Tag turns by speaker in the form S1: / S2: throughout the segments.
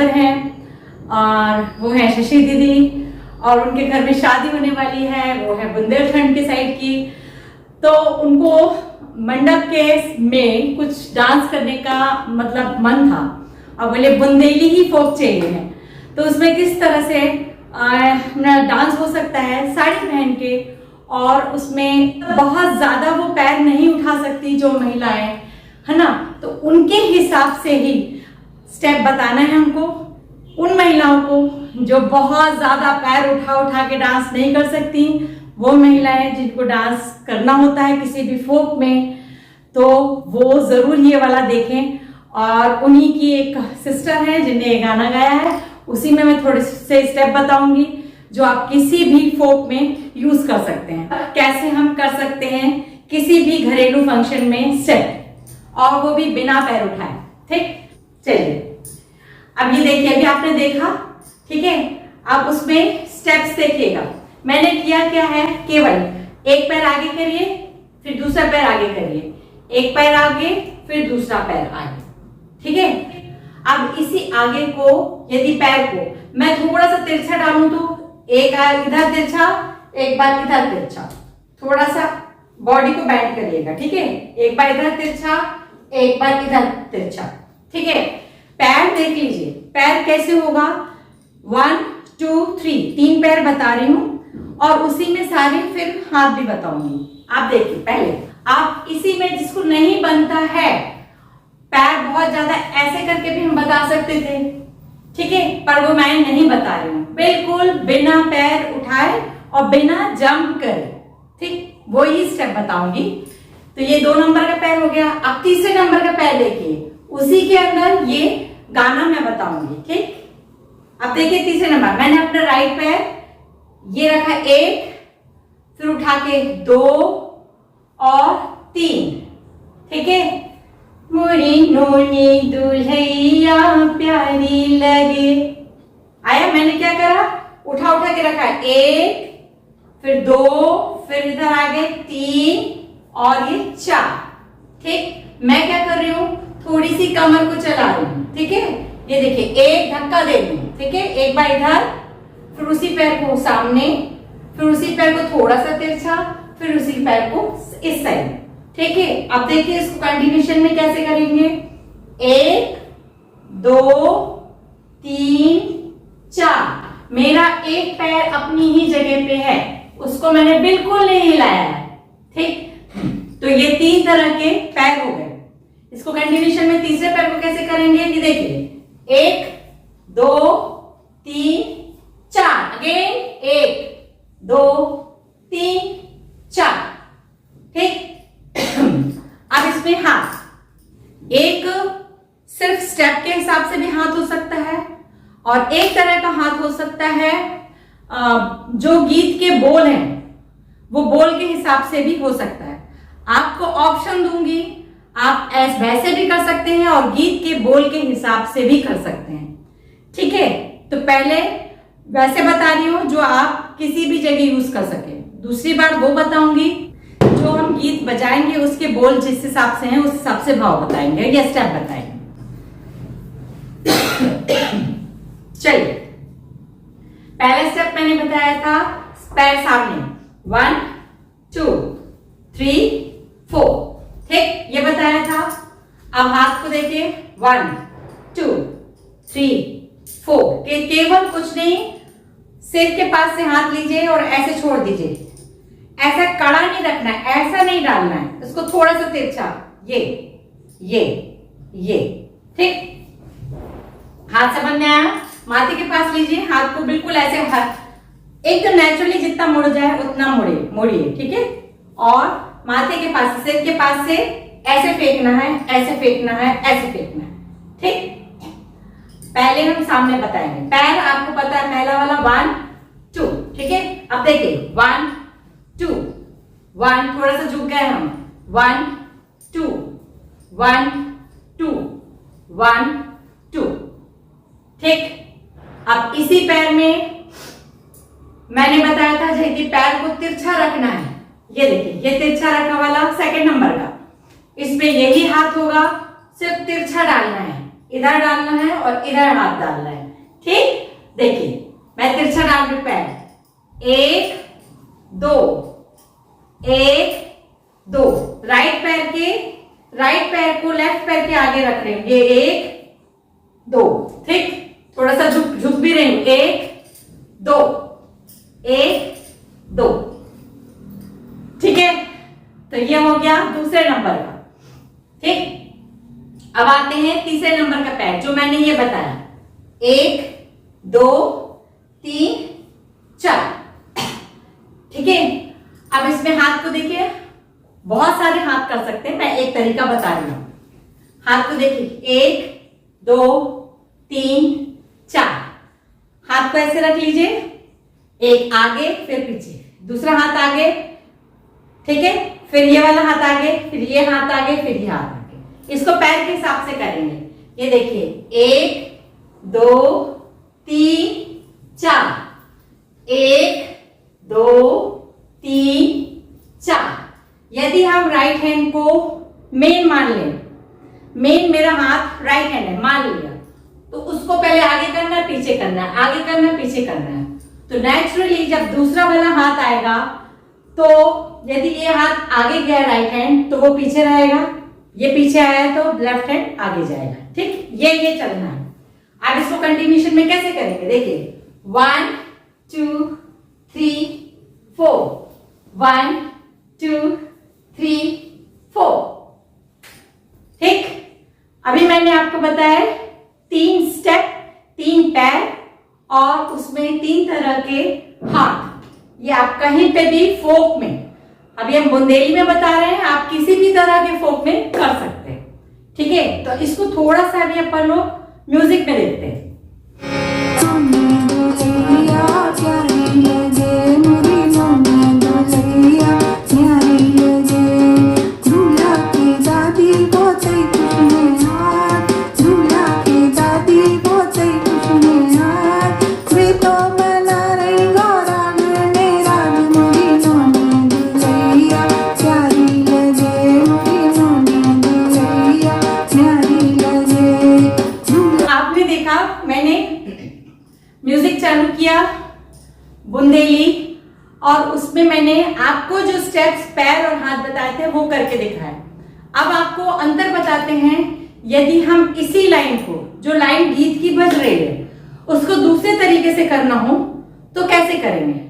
S1: Teacher हैं और वो है शशि दीदी, और उनके घर में शादी होने वाली है, वो है बुंदेलखंड के साइड की। तो उनको मंडप के में कुछ डांस करने का मतलब मन था और बोले बुंदेली ही फोक चाहिए है। तो उसमें किस तरह से डांस हो सकता है साड़ी पहन के, और उसमें बहुत ज्यादा वो पैर नहीं उठा सकती जो महिलाएं है ना, तो उनके हिसाब से ही स्टेप बताना है हमको। उन महिलाओं को जो बहुत ज्यादा पैर उठा उठा के डांस नहीं कर सकती, वो महिलाएं जिनको डांस करना होता है किसी भी फोक में, तो वो जरूर ये वाला देखें। और उन्हीं की एक सिस्टर है जिन्हें ये गाना गाया है, उसी में मैं थोड़े से स्टेप बताऊंगी जो आप किसी भी फोक में यूज कर सकते हैं। कैसे हम कर सकते हैं किसी भी घरेलू फंक्शन में स्टेप, और वो भी बिना पैर उठाए। ठीक, चलिए अब ये देखिए, अभी आपने देखा, ठीक है। अब उसमें स्टेप्स देखिएगा, मैंने किया क्या है, केवल एक पैर आगे करिए, फिर दूसरा पैर आगे करिए, एक पैर आगे फिर दूसरा पैर आगे, ठीक है। अब इसी आगे को, यदि पैर को मैं थोड़ा सा तिरछा डालूं तो एक इधर तिरछा, एक बार इधर तिरछा, थोड़ा सा बॉडी को बेंड करिएगा, ठीक है। एक बार इधर तिरछा, एक बार इधर तिरछा, ठीक है। पैर देख लीजिए, पैर कैसे होगा, 1 2 3, 3 पैर बता रही हूं और उसी में सारे फिर हाथ भी बताऊंगी। आप देखिए, पहले आप इसी में जिसको नहीं बनता है पैर बहुत ज्यादा ऐसे करके भी हम बता सकते थे, ठीक है, पर वो मैं नहीं बता रही हूं, बिल्कुल बिना पैर उठाए और बिना जंप करे, ठीक, वो ही स्टेप बताऊंगी। तो ये 2 नंबर का पैर हो गया। अब तीसरे नंबर का पैर देखिए, उसी के अंदर ये गाना मैं बताऊंगी, ठीक। अब देखिए तीसरे नंबर, मैंने अपना राइट पैर ये रखा 1, फिर उठा के 2 और 3, ठीक है। मोरी नोनी दुल्हैया प्यारी लगे, आया। मैंने क्या करा, उठा उठा के रखा 1, फिर 2, फिर इधर आ गए 3 और ये 4, ठीक। मैं क्या कर रही हूं, थोड़ी सी कमर को चला रही हूं, ठीक है। ये देखिए, एक धक्का दे रही हूं, ठीक है, एक बार इधर, फिर उसी पैर को सामने, फिर उसी पैर को थोड़ा सा तिरछा, फिर उसी पैर को इस साइड, ठीक है। अब देखिए इसको कंटिन्यूशन में कैसे करेंगे, 1 2 3 4, मेरा एक पैर अपनी ही जगह पे है, उसको मैंने बिल्कुल नहीं हिलाया है, ठीक। तो ये 3 तरह के पैर हो गए। इसको कंटिन्यूशन में तीसरे पैर को कैसे करेंगे, ये देखिए, 1 2 3 4, अगेन 1 2 3 4, ठीक। अब इसमें हाथ, एक सिर्फ स्टेप के हिसाब से भी हाथ हो सकता है और एक तरह का हाथ हो सकता है जो गीत के बोल हैं वो बोल के हिसाब से भी हो सकता है। आपको ऑप्शन दूंगी, आप वैसे भी कर सकते हैं और गीत के बोल के हिसाब से भी कर सकते हैं, ठीक है। तो पहले वैसे बता रही हूं जो आप किसी भी जगह यूज कर सके, दूसरी बार वो बताऊंगी जो हम गीत बजाएंगे उसके बोल जिस हिसाब से हैं उस हिसाब से भाव बताएंगे या स्टेप बताएंगे। चलिए, पहला स्टेप मैंने बताया था पैर सामने, 1 2 3 4, ठीक, ये बताया था। अब हाथ को देखिए, 1 2 3 4, केवल कुछ नहीं, सिर के पास से हाथ लीजिए और ऐसे छोड़ दीजिए, ऐसा कड़ा नहीं रखना है, ऐसा नहीं डालना है, इसको थोड़ा सा तिरछा, ये, ठीक। हाथ समझ में आया, माथे के पास लीजिए, हाथ को बिल्कुल ऐसे एकदम नेचुरली जितना मुड़ जाए उतना मोड़िए, ठीक है। और माथे के पास, सिर के पास से ऐसे फेंकना है, ऐसे फेंकना है, ऐसे फेंकना है, ठीक। पहले हम सामने बताएंगे, पैर आपको पता है पहला वाला 1 2, ठीक है। अब देखिए 1 2 1, थोड़ा सा झुक गए हम, 1 2 1 2 1 2, ठीक। अब इसी पैर में मैंने बताया था कि पैर को तिरछा रखना है, ये देखिए, ये तिरछा रखा वाला सेकंड नंबर का, इसमें यही हाथ होगा, सिर्फ तिरछा डालना है, इधर डालना है और इधर हाथ डालना है, ठीक, देखिए मैं तिरछा डाल रही हूं पैर, 1 2 1 2, राइट पैर को लेफ्ट पैर के आगे रख रहे हैं, ये 1 2, ठीक, थोड़ा सा झुक भी रही हूं, 1 2 1 2, ठीक है। तो ये हो गया दूसरे नंबर का, ठीक। अब आते हैं तीसरे नंबर का पैर जो मैंने ये बताया, 1 2 3 4, ठीक है। अब इसमें हाथ को देखिए, बहुत सारे हाथ कर सकते हैं, मैं एक तरीका बता रही हूं। हाथ को देखिए, 1 2 3 4, हाथ को ऐसे रख लीजिए, एक आगे फिर पीछे, दूसरा हाथ आगे, ठीक है, फिर ये वाला हाथ आगे, फिर ये हाथ आगे, फिर ये हाथ आगे। इसको पैर के हिसाब से करेंगे। ये देखिए, 1 2 3 4, 1 2 3 4। यदि हम राइट हैंड को मेन मान लें, मेन मेरा हाथ राइट हैंड है मान लिया, तो उसको पहले आगे करना है, पीछे करना है, आगे करना है, पीछे करना है। तो नेचुरली जब दूसरा वाला हाथ आएगा, तो यदि ये हाथ आगे गया राइट हैंड, तो वो पीछे रहेगा, ये पीछे आया तो लेफ्ट हैंड आगे जाएगा, ठीक। ये चलना है। अब इसको कंटिन्यूशन में कैसे करेंगे, देखिए, 1 2 3 4, 1 2 3 4, ठीक। अभी मैंने आपको बताया 3 स्टेप, 3 पैर और उसमें 3 तरह के हाथ। ये आप कहीं पे भी फोक में, अभी हम बुंदेली में बता रहे हैं, आप किसी भी तरह के फोक में कर सकते हैं, ठीक है। तो इसको थोड़ा सा भी अपन लोग म्यूजिक में देखते हैं। म्यूजिक चालू किया बुंदेली, और उसमें मैंने आपको जो स्टेप्स पैर और हाथ बताए थे वो करके दिखाया। अब आपको अंतर बताते हैं, यदि हम इसी लाइन को, जो लाइन गीत की बज रही है, उसको दूसरे तरीके से करना हो तो कैसे करेंगे,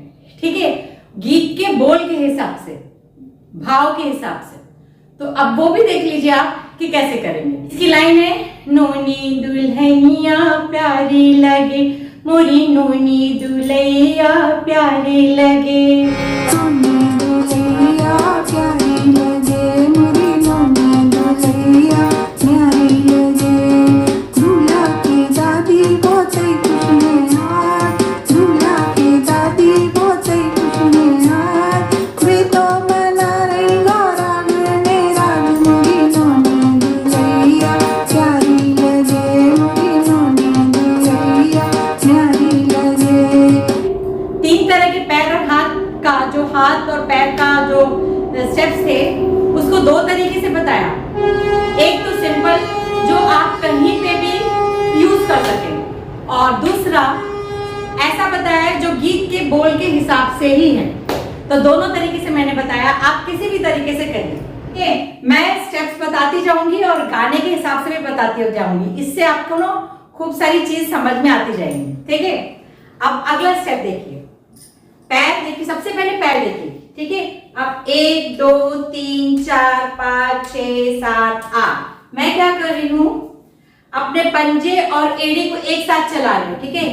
S1: ठीक है, गीत के बोल के हिसाब से, भाव के हिसाब से। तो अब वो भी देख लीजिए आप कि कैसे करेंगे। इसकी लाइन है, नोनी दुल्हनिया प्यारी लगे, मोरी नोनी दुल्हैया प्यारी लगे, नोनी दुल्हैया प्यारी लगे, मोरी नोनी दुल्हैया प्यारी लगे, दूल्हा की दादी बहुत खुश में हाथ, दूल्हा की दादी बहुत खुश में हाथ, वे तो मना रही गौरांग ने राग, मोरी नोनी दुल्हैया प्यारी लगे, मोरी नोनी दुल्हैया प्यारी लगे। 3 तरह के पैर और हाथ का, जो हाथ और पैर का जो स्टेप्स थे, उसको 2 तरीके से बताया। एक तो सिंपल, जो आप कहीं पे भी यूज कर सकें, और दूसरा ऐसा बताया जो गीत के बोल के हिसाब से ही है। तो दोनों तरीके से मैंने बताया, आप किसी भी तरीके से करिए। मैं स्टेप्स बताती जाऊंगी और गाने के हिसाब से भी बताती जाऊंगी, इससे आपको ना खूब सारी चीज समझ में आती जाएंगी, ठीक है। अब अगला स्टेप देखिए, पैर देखिए, सबसे पहले पैर देखिए, ठीक है। अब 1 2 3 4 5 6 7 8, मैं क्या कर रही हूं, अपने पंजे और एड़ी को एक साथ चला रही हूं, ठीक है।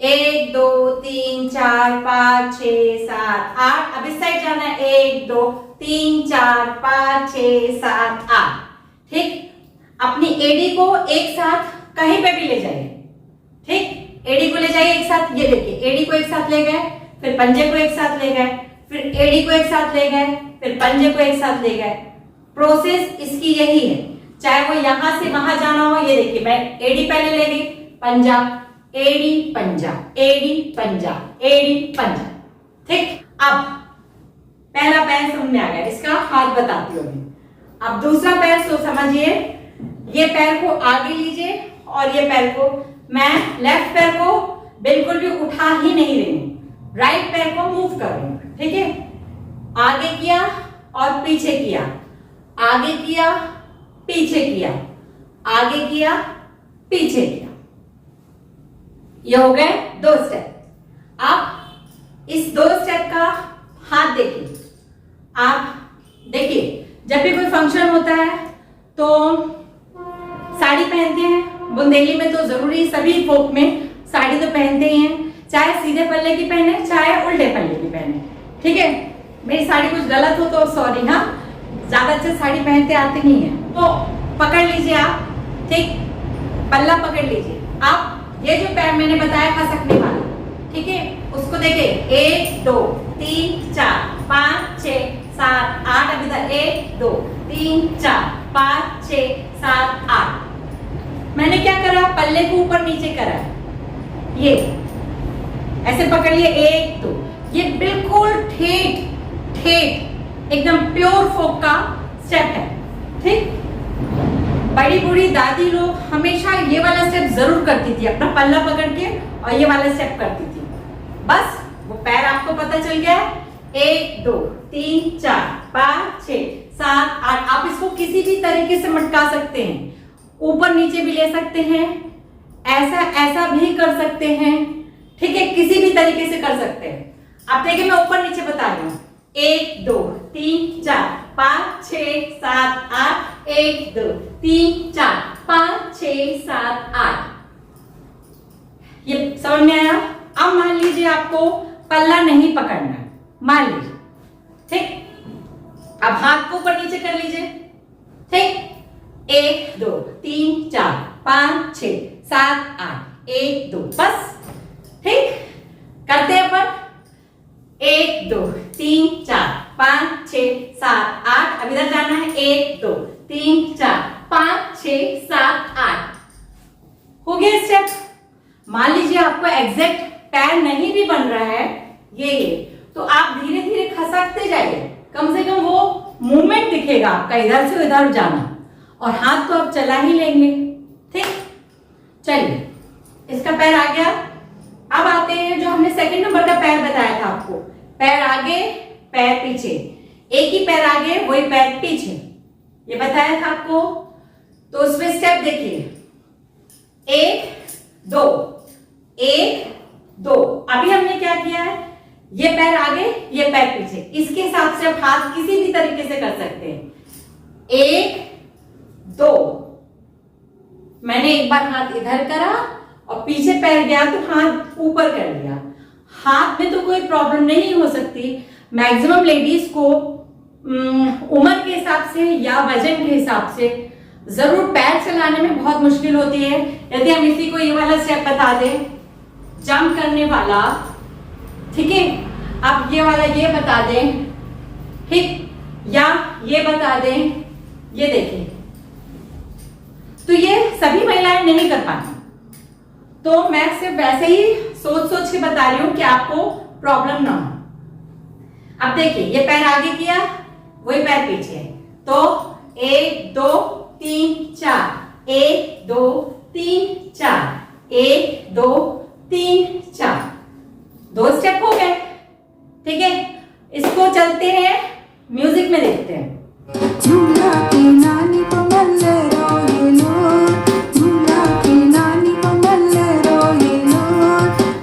S1: 1 2 3 4 5 6 7 8, अब इस साइड जाना है, 1 2 3 4 5 6 7 8, ठीक। अपनी एड़ी को एक साथ कहीं पे भी ले जाइए, ठीक, एड़ी को ले जाइए एक साथ। ये देखिए, एड़ी को एक साथ ले गए, फिर पंजे को एक साथ ले गए, फिर एड़ी को एक साथ ले गए, फिर पंजे को एक साथ ले गए। प्रोसेस इसकी यही है, चाहे वो यहां से वहां जाना हो। ये देखिए, मैं एड़ी पहले ले गई, पंजा एड़ी पंजा, एड़ी पंजा, एड़ी पंजा, ठीक। अब पहला पैर समझ में आ गया, इसका हाथ बताती हूँ। अब दूसरा पैर समझिए, ये पैर को आगे लीजिए और ये पैर को मैं लेफ्ट पैर को बिल्कुल भी उठा ही नहीं रही हूं, राइट पैर को मूव कर रही हूं। ठीक है, आगे किया और पीछे किया, आगे किया पीछे किया, आगे किया पीछे किया। ये हो गए 2 स्टेप। आप इस 2 स्टेप का हाथ देखिए। आप देखिए, जब भी कोई फंक्शन होता है तो साड़ी पहनते हैं। बुंदेली में तो जरूरी, सभी फोक में साड़ी तो पहनते ही हैं, चाहे सीधे पल्ले की पहने चाहे उल्टे पल्ले की पहने। ठीक है, मेरी साड़ी कुछ गलत हो तो सॉरी। हाँ, ज्यादा अच्छे साड़ी पहनते आते नहीं है तो पकड़ लीजिए आप। ठीक, पल्ला पकड़ लीजिए आप। ये जो पैर मैंने बताया खसकने वाला, ठीक है, उसको देखिए 1 2 3 4 5 6 7 8। अभी तक 1 2 3 4 5 6 7 8। मैंने क्या करा, पल्ले को ऊपर नीचे करा, ये ऐसे पकड़ लिए 1 2। ये बिल्कुल ठेठ ठेठ एकदम प्योर फोक का स्टेप है। ठीक, बड़ी बूढ़ी दादी लोग हमेशा ये वाला स्टेप जरूर करती थी, अपना पल्ला पकड़ के और ये वाला स्टेप करती थी। बस वो पैर आपको पता चल गया है। 1 2 3 4 5 6 7 8। आप इसको किसी भी तरीके से मटका सकते हैं, ऊपर नीचे भी ले सकते हैं, ऐसा ऐसा भी कर सकते हैं। ठीक है, किसी भी तरीके से कर सकते हैं। आप देखिए, मैं ऊपर नीचे बता रही हूँ। 1 2 3 4 5 6 7 8। 1 2 3 4 5 6 7 8। ये समझ में आया? अब मान लीजिए आपको पल्ला नहीं पकड़ना है, मान लीजिए। ठीक, अब हाथ को ऊपर नीचे कर लीजिए। ठीक, 1 2 3 4 5 6 7 8। 1 2, बस। ठीक, करते हैं अपन। 1 2 3 4 5 6 7 8। अब इधर जाना है। 1 2 3 4 5 6 7 8। हो गया स्टेप। मान लीजिए आपको एग्जैक्ट पैर नहीं भी बन रहा है ये तो आप धीरे धीरे खसकते जाइए, कम से कम वो मूवमेंट दिखेगा आपका, इधर से उधर जाना। और हाथ तो आप चला ही लेंगे। ठीक, चलिए, इसका पैर आ गया। अब आते हैं जो हमने सेकंड नंबर का पैर बताया था आपको, पैर आगे पैर पीछे, एक ही पैर आगे वही पैर पीछे, ये बताया था आपको। तो उसमें स्टेप देखिए, 1 2 1 2। अभी हमने क्या किया है, ये पैर आगे ये पैर पीछे, इसके हिसाब से आप हाथ किसी भी तरीके से कर सकते हैं। 1 2, मैंने एक बार हाथ इधर करा और पीछे पैर गया तो हाथ ऊपर कर लिया। हाथ में तो कोई प्रॉब्लम नहीं हो सकती। मैक्सिमम लेडीज को उम्र के हिसाब से या वजन के हिसाब से जरूर पैर चलाने में बहुत मुश्किल होती है। यदि हम इसी को ये वाला स्टेप बता दें, जंप करने वाला, ठीक है, आप ये वाला ये बता दें, ठीक, या ये बता दें, ये देखिए, तो ये सभी महिलाएं नहीं कर पाती। तो मैं सिर्फ वैसे ही सोच सोच के बता रही हूं कि आपको प्रॉब्लम ना हो। अब देखिए, ये पैर आगे किया वही पैर पीछे, तो 1 2 3 4। 1 2 3 4। 1 2 3 4। 2 स्टेप हो गए। ठीक है, इसको चलते हैं, म्यूजिक में देखते हैं। झूला की नानी को मल्ले रोए लो, झूला की नानी को मल्ले रोए लो,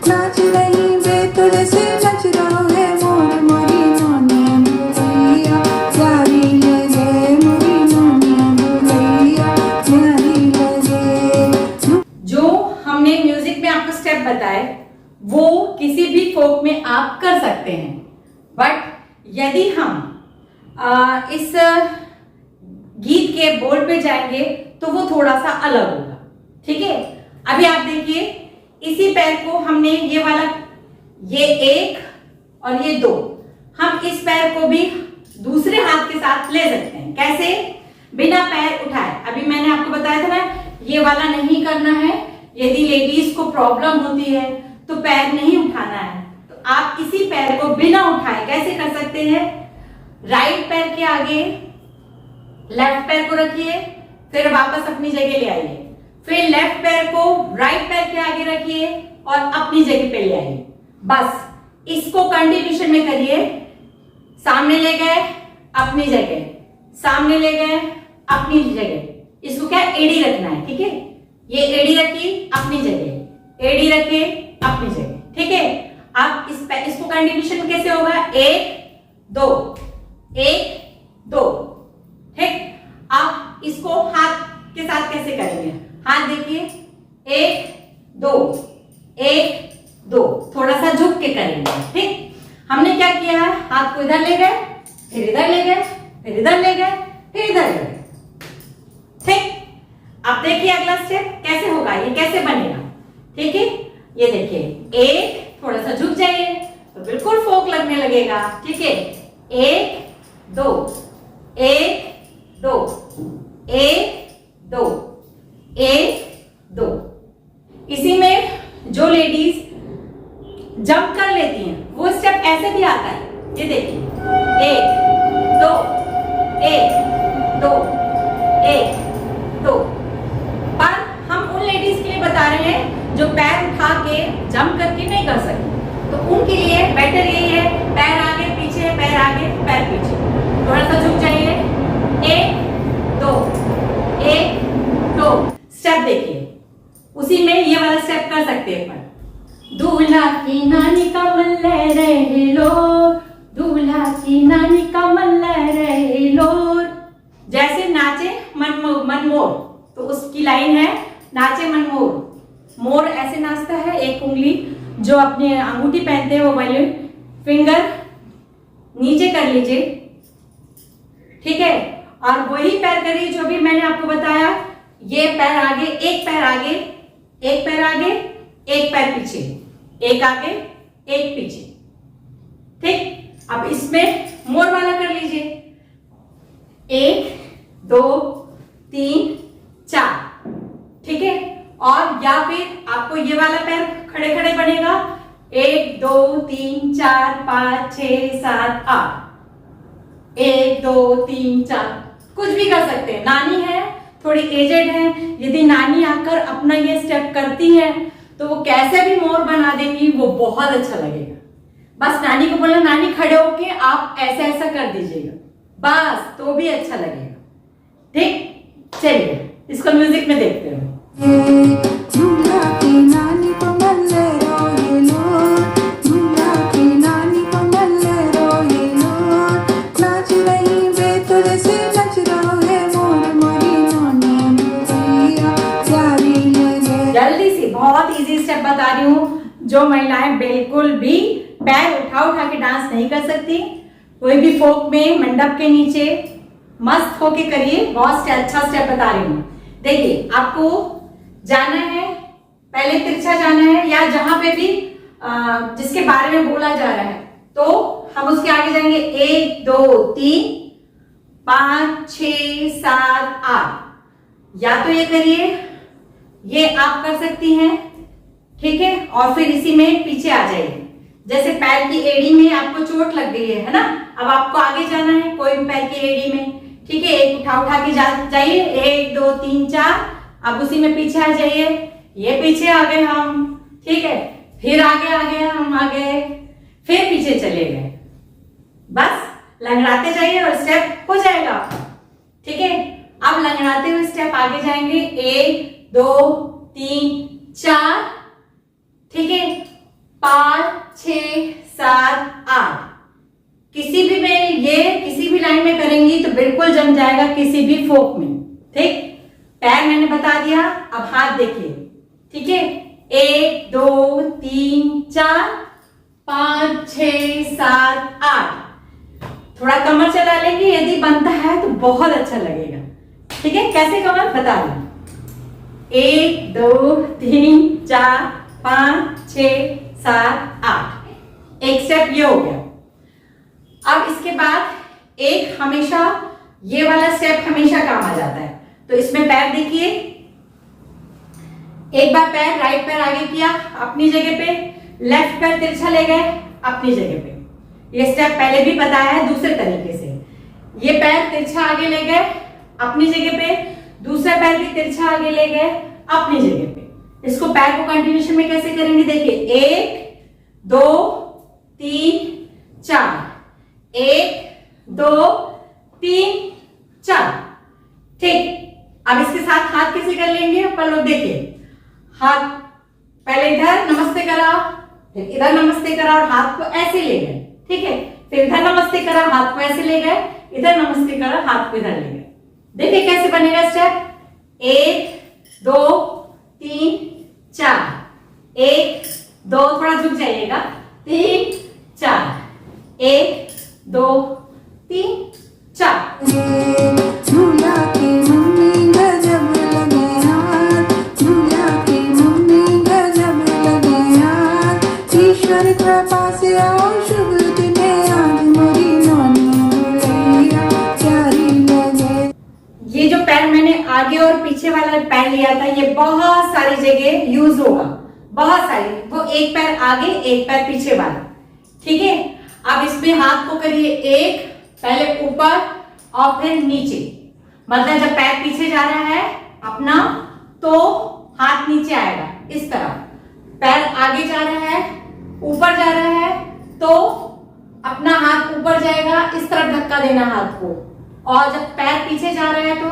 S1: नाच रही बेतुड़ से नच रहा है मोर मोरी नानी बुलैया, प्यारी लगे मोरी नानी बुलैया, प्यारी लगे। जो हमने म्यूजिक में आपको स्टेप बताए वो किसी भी फोक में आप कर सकते हैं, बट यदि हम इस गीत के बोल पे जाएंगे तो वो थोड़ा सा अलग होगा। ठीक है, अभी आप देखिए, इसी पैर को हमने ये वाला, ये 1 और ये 2, हम इस पैर को भी दूसरे हाथ के साथ ले सकते हैं। कैसे? बिना पैर उठाए। अभी मैंने आपको बताया था ना, ये वाला नहीं करना है। यदि लेडीज को प्रॉब्लम होती है तो पैर नहीं उठाना है, तो आप इसी पैर को बिना उठाए कैसे कर सकते हैं? राइट पैर के आगे लेफ्ट पैर को रखिए, फिर वापस अपनी जगह ले आइए, फिर लेफ्ट पैर को राइट पैर के आगे रखिए और अपनी जगह पे ले आइए। बस इसको कंटिन्यूशन में करिए। सामने ले गए, अपनी जगह, सामने ले गए, अपनी जगह। इसको क्या एडी रखना है, ठीक है। ये एडी रखी, अपनी जगह, एडी रखे, अपनी जगह, ठीक है। अब इसको कंटिन्यूशन कैसे होगा, 1 2 1 2, ठीक। अब इसको हाथ के साथ कैसे करेंगे, हाथ देखिए, 1 2 1 2, थोड़ा सा झुक के करेंगे, ठीक। हमने क्या किया है, हाथ को इधर ले गए, फिर इधर ले गए, फिर इधर ले गए, फिर इधर ले गए, ठीक। अब देखिए अगला स्टेप कैसे होगा, ये कैसे बनेगा, ठीक है। ये देखिए, 1 थोड़ा सा झुक जाइए तो बिल्कुल फोक लगने लगेगा, ठीक है। 1 2 1 2 1 2 1 2। इसी में जो लेडीज जंप कर लेती हैं वो स्टेप ऐसे भी आता है, ये देखिए, 1 2 1 2 1 2। पर हम उन लेडीज के लिए बता रहे हैं जो पैर उठा के जंप करके नहीं कर सकते, तो उनके लिए बेटर यही है, पैर आगे पीछे, पैर आगे पैर पीछे, थोड़ा सा झुक जाइए, 1 2 1 2। स्टेप देखिए, उसी में ये वाला स्टेप कर सकते हैं। दूल्हा की नानी का मल्ले रहे लो, दूल्हा की नानी का मल्ले रहे लो। जैसे नाचे मनमोर, तो उसकी लाइन है, नाचे मनमोर। मोर ऐसे नाचता है, एक उंगली जो अपने अंगूठी पहनते हैं वो वाले फिंगर नीचे कर लीजिए, ठीक है। और वही पैर करिए जो भी मैंने आपको बताया, ये पैर आगे, एक पैर आगे, एक पैर आगे, एक पैर पीछे, एक आगे एक पीछे, ठीक। अब इसमें मोर वाला कर लीजिए, 1 2 3 4, ठीक है। और या फिर आपको ये वाला पैर खड़े खड़े बनेगा, 1 2 3 4 5 6 7 8, 1 2 3 4, कुछ भी कर सकते हैं। नानी है, थोड़ी एजेड है, यदि नानी आकर अपना ये स्टेप करती है तो वो कैसे भी मोर बना देंगी, वो बहुत अच्छा लगेगा। बस नानी को बोलना, नानी खड़े होके आप ऐसा ऐसा कर दीजिएगा, बस, तो भी अच्छा लगेगा, ठीक। चलिए इसको म्यूजिक में देखते हैं।
S2: दूल्हा की नानी को मल्ले रोए लो, दूल्हा की नानी को मल्ले रोए लो, नाच रही बेतुर से नच रहे मोर मोरी नानी भैया प्यारी लगे।
S1: जल्दी से बहुत इजी स्टेप बता रही हूँ, जो महिलाएं बिल्कुल भी पैर उठा उठा के डांस नहीं कर सकती, कोई भी फोक में मंडप के नीचे मस्त होके करिए। बहुत अच्छा स्टेप बता रही हूँ। देखिए, आपको जाना है, पहले तिरछा जाना है, या जहां पे भी जिसके बारे में बोला जा रहा है, तो हम उसके आगे जाएंगे, 1 2 3 5 6 7 8। या तो ये करिए, ये आप कर सकती हैं, ठीक है। और फिर इसी में पीछे आ जाइए, जैसे पैर की एड़ी में आपको चोट लग गई है ना, अब आपको आगे जाना है कोई भी पैर की एड़ी में, ठीक है। एक उठा के जाइए, 1 2 3 4। अब उसी में पीछे आ जाइए, ये पीछे आ गए हम, ठीक है। फिर आगे आ गए हम, आगे, फिर पीछे चले गए, बस लंगड़ाते जाइए और स्टेप हो जाएगा, ठीक है। अब लंगड़ाते हुए स्टेप आगे जाएंगे, 1 2 3 4, ठीक है, 5 6 7 8। किसी भी में ये किसी भी लाइन में करेंगी तो बिल्कुल जम जाएगा, किसी भी फोक में, ठीक। पैर मैंने बता दिया, अब हाथ देखिए, ठीक है। 1 2 3 4 5 6 7 8। थोड़ा कमर चला लेंगे, यदि बनता है तो बहुत अच्छा लगेगा, ठीक है। कैसे कमर बता दें, 1 2 3 4 5 6 7 8। एक स्टेप ये हो गया। अब इसके बाद एक हमेशा ये वाला स्टेप हमेशा काम आ जाता है, तो इसमें पैर देखिए, एक बार पैर राइट पैर आगे किया अपनी जगह पे, लेफ्ट पैर तिरछा ले गए अपनी जगह पे। ये स्टेप पहले भी बताया है दूसरे तरीके से। ये पैर तिरछा आगे ले गए अपनी जगह पे, दूसरा पैर भी तिरछा आगे ले गए अपनी जगह पे। इसको पैर को कंटिन्यूशन में कैसे करेंगे, देखिए 1 2 3 4, 1 2 3 4। ठीक, अब इसके साथ हाथ कैसे कर लेंगे अपन लोग, देखिए हाथ पहले इधर नमस्ते करा, फिर इधर नमस्ते करा और हाथ को ऐसे ले गए। ठीक है, फिर इधर नमस्ते करा, हाथ को ऐसे ले गए, इधर नमस्ते करा, हाथ को इधर ले गए। देखिए कैसे बनेगा स्टेप, 1 2 3 4, 1 2, थोड़ा झुक जाइएगा, 3 4, 1 2 3 4।
S2: झूला की मम्मी गजब लगे यार, झूला की मम्मी गजब लगे यार, ईश्वर कृपा से आओ शुभ दिन आज मोरी नौनी दुल्हैया प्यारी लगे।
S1: ये जो पैर मैंने आगे और पीछे वाला पैर लिया था, ये बहुत सारी जगह यूज होगा, बहुत सारी, वो एक पैर आगे एक पैर पीछे वाला। ठीक है, अब इसमें हाथ को करिए एक, पहले ऊपर और फिर नीचे, मतलब जब पैर पीछे जा रहा है अपना तो हाथ नीचे आएगा इस तरह, पैर आगे जा रहा है ऊपर जा रहा है तो अपना हाथ ऊपर जाएगा, इस तरफ धक्का देना हाथ को, और जब पैर पीछे जा रहा है तो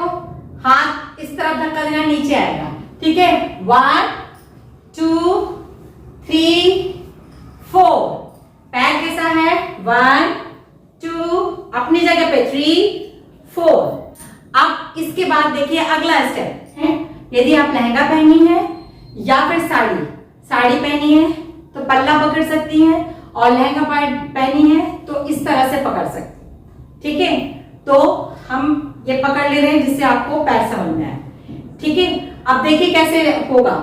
S1: हाथ इस तरफ धक्का देना, नीचे आएगा। ठीक है, 1 2 3 4, पैर कैसा है 1 2, अपनी जगह पे 3 4। अब इसके बाद देखिए अगला स्टेप है, यदि आप लहंगा पहनी है या फिर साड़ी पहनी है तो पल्ला पकड़ सकती हैं, और लहंगा पहनी है तो इस तरह से पकड़ सकती हैं। ठीक है, तो हम ये पकड़ ले रहे हैं जिससे आपको पैर समझ में आए। ठीक है, अब देखिए कैसे होगा,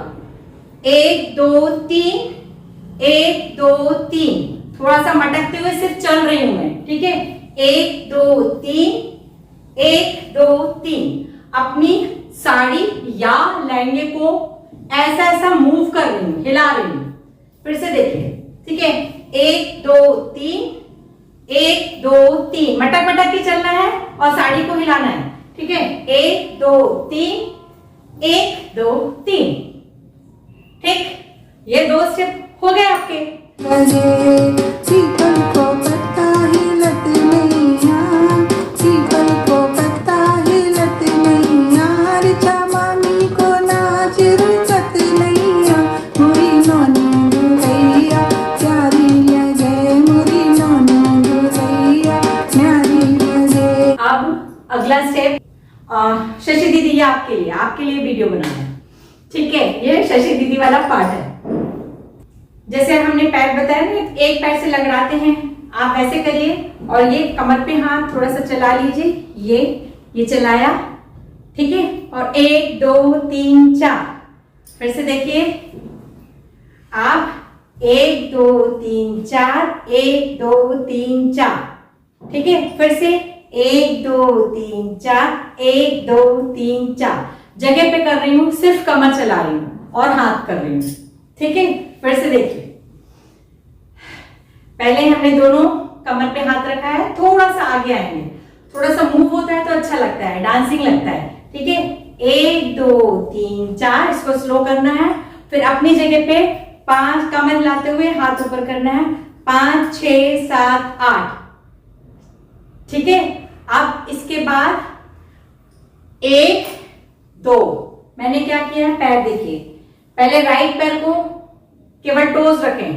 S1: 1 2 3, 1 2 3, थोड़ा सा मटकते हुए सिर्फ चल रही हूं मैं। ठीक है, 1 2 3, 1 2 3, अपनी साड़ी या लहंगे को ऐसा ऐसा मूव कर रही हूं, हिला रही हूं। फिर से देखिए, ठीक है, 1 2 3, 1 2 3, मटक मटक के चलना है और साड़ी को हिलाना है। ठीक है, 1 2 3, 1 2 3। ठीक, ये 2 स्टेप हो गए आपके।
S2: पीपल को पत्ता हिलत नहीं यार, पीपल को पत्ता हिलत नहीं यार, मामी को नाच रुकत नहीं यार, मोरी नौनी दुल्हैया प्यारी लगे, मोरी नौनी दुल्हैया प्यारी लगे।
S1: अब अगला स्टेप शशि दीदी, ये आपके लिए वीडियो बनाना है। ठीक है, ये शशि दीदी वाला पार्ट है। जैसे हमने पैर बताया ना, एक पैर से लगड़ाते हैं, आप ऐसे करिए और ये कमर पे हाथ थोड़ा सा चला लीजिए, ये चलाया। ठीक है, और 1 2 3 4, फिर से देखिए आप 1 2 3 4, 1 2 3 4। ठीक है, फिर से 1 2 3 4, 1 2 3 4, जगह पे कर रही हूं, सिर्फ कमर चला रही हूं और हाथ कर रही हूं। ठीक है, फिर से देखिए, पहले हमने दोनों कमर पे हाथ रखा है, थोड़ा सा आगे आएंगे, थोड़ा सा मूव होता है तो अच्छा लगता है, डांसिंग लगता है। ठीक है, 1 2 3 4, इसको स्लो करना है, फिर अपनी जगह पे 5, कमर हिलाते हुए हाथ ऊपर करना है, 5 6 7 8। ठीक है, अब इसके बाद 1 2, मैंने क्या किया, पैर देखिए, पहले राइट पैर को केवल टोज रखें,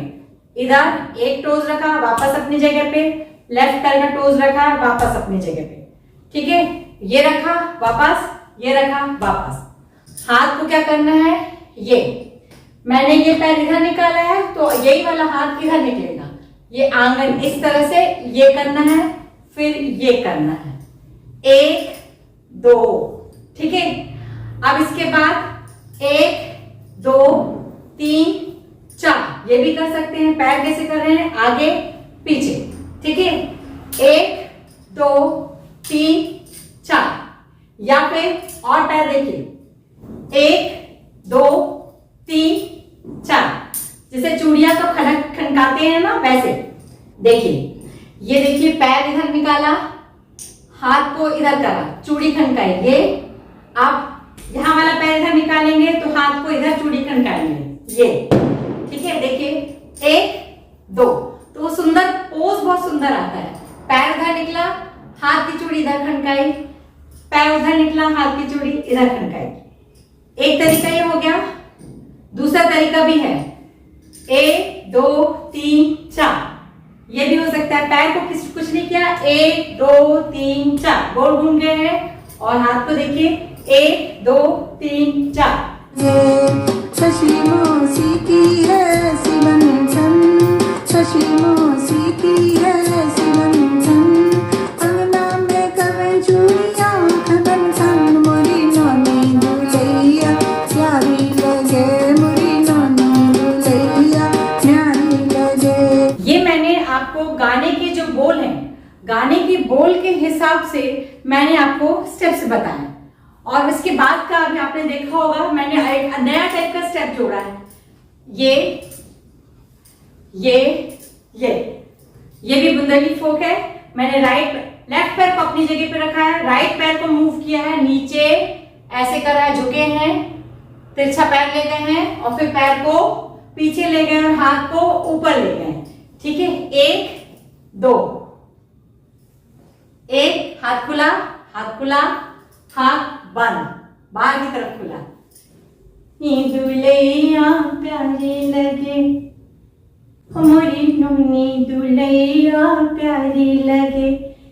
S1: इधर एक टोज रखा, वापस अपनी जगह पे, लेफ्ट पैर का टोज रखा, वापस अपनी जगह पे। ठीक है, ये रखा वापस, ये रखा वापस। हाथ को क्या करना है, ये मैंने ये पैर इधर निकाला है तो यही वाला हाथ किधर निकलेगा, ये आंगन इस तरह से ये करना है, फिर ये करना है, 1 2। ठीक है, अब इसके बाद 1 2 3 4, ये भी कर सकते हैं। पैर कैसे कर रहे हैं, आगे पीछे। ठीक है, 1 2 3 4, या फिर और पैर देखिए, 1 2 3 4, जैसे चूड़ियां तो खनकाते हैं ना, वैसे देखिए, ये देखिए पैर इधर निकाला, हाथ को इधर करा, चूड़ी खनकाई, ये आप यहाँ वाला पैर इधर निकालेंगे तो हाथ को इधर चूड़ी खनकाएंगे, ये ठीक है। देखिए 1 2, तो वो सुंदर पोज बहुत सुंदर आता है। पैर उधर निकला, हाथ की चूड़ी इधर खनकाई, पैर उधर निकला, हाथ की चूड़ी इधर खनकाई। एक तरीका ये हो गया। दूसरा तरीका भी है, 1 2 3 4, ये भी हो सकता है। पैर को कुछ नहीं किया, 1 2 3 4 गोल घूम गए हैं, और हाथ को देखिए 1 2 3 4।
S2: शशि मौसी की है शिवंसन, शशि मौसी की है शिवंसन, अंगना में करें चूड़ियां खनन सन, मोरी नानी दुलैया प्यारी लगे, मोरी नानी दुलैया प्यारी लगे।
S1: ये मैंने आपको गाने के जो बोल हैं, गाने के बोल के हिसाब से मैंने आपको स्टेप्स बताए, और इसके बाद का अभी आपने देखा होगा मैंने एक नया टाइप का स्टेप जोड़ा है। ये भी बुंदेली फोक है। मैंने लेफ्ट पैर को अपनी जगह पे रखा है, राइट पैर को मूव किया है, नीचे ऐसे करा है, झुके हैं, तिरछा पैर ले गए हैं, और फिर पैर को पीछे ले गए और हाथ को ऊपर ले गए। ठीक है, 1 2, 1 हाथ खुला, हाथ बंद, बाहर की तरफ खुला। दुलैया प्यारी लगे, हमारी नूनी दुलैया प्यारी लगे।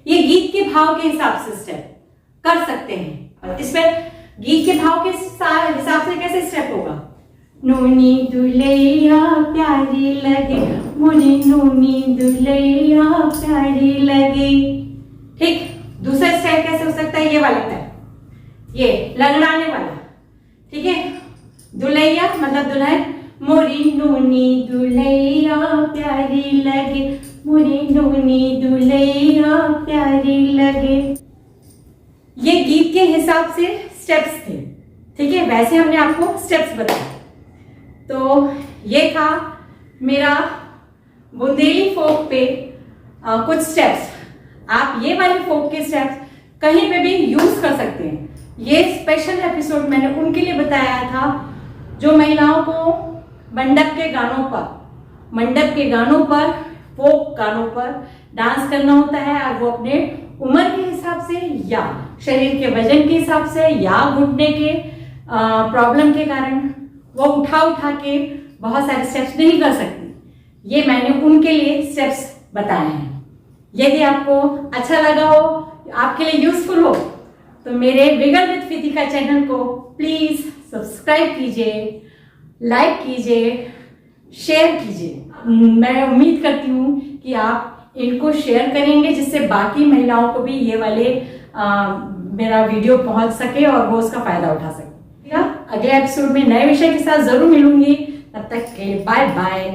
S1: ये गीत के भाव के हिसाब से स्टेप कर सकते हैं। इसमें गीत के भाव के हिसाब से कैसे स्टेप होगा? नूनी दुलैया प्यारी लगे, मोरी नूनी दुलैया प्यारी लगे। ठीक, दूसरा स्टेप कैसे हो सकता है? ये वाला स्टेप, ये लंगड़ाने वाला। ठीक है, दुलैया मतलब दुल्हन, मोरी नूनी दुलैया प्यारी लगे, मोरी नूनी दुलैया प्यारी लगे। ये गीत के हिसाब से स्टेप्स थे। ठीक है, वैसे हमने आपको स्टेप्स बताए। तो ये था मेरा बुंदेली फोक पे कुछ स्टेप्स। आप ये वाले फोक के स्टेप्स कहीं पे भी यूज कर सकते हैं। ये स्पेशल एपिसोड मैंने उनके लिए बताया था जो महिलाओं को मंडप के गानों पर फोक गानों पर डांस करना होता है, और वो अपने उम्र के हिसाब से या शरीर के वजन के हिसाब से या घुटने के प्रॉब्लम के कारण वो उठा के बहुत सारे स्टेप्स नहीं कर सकती। ये मैंने उनके लिए स्टेप्स बताए हैं। यदि आपको अच्छा लगा हो, आपके लिए यूजफुल हो, तो मेरे विगल विद विदिका चैनल को प्लीज सब्सक्राइब कीजिए, लाइक कीजिए, शेयर कीजिए। मैं उम्मीद करती हूँ कि आप इनको शेयर करेंगे, जिससे बाकी महिलाओं को भी ये वाले मेरा वीडियो पहुंच सके और वो उसका फायदा उठा सके। अगले एपिसोड में नए विषय के साथ जरूर मिलूंगी। तब तक के बाय बाय।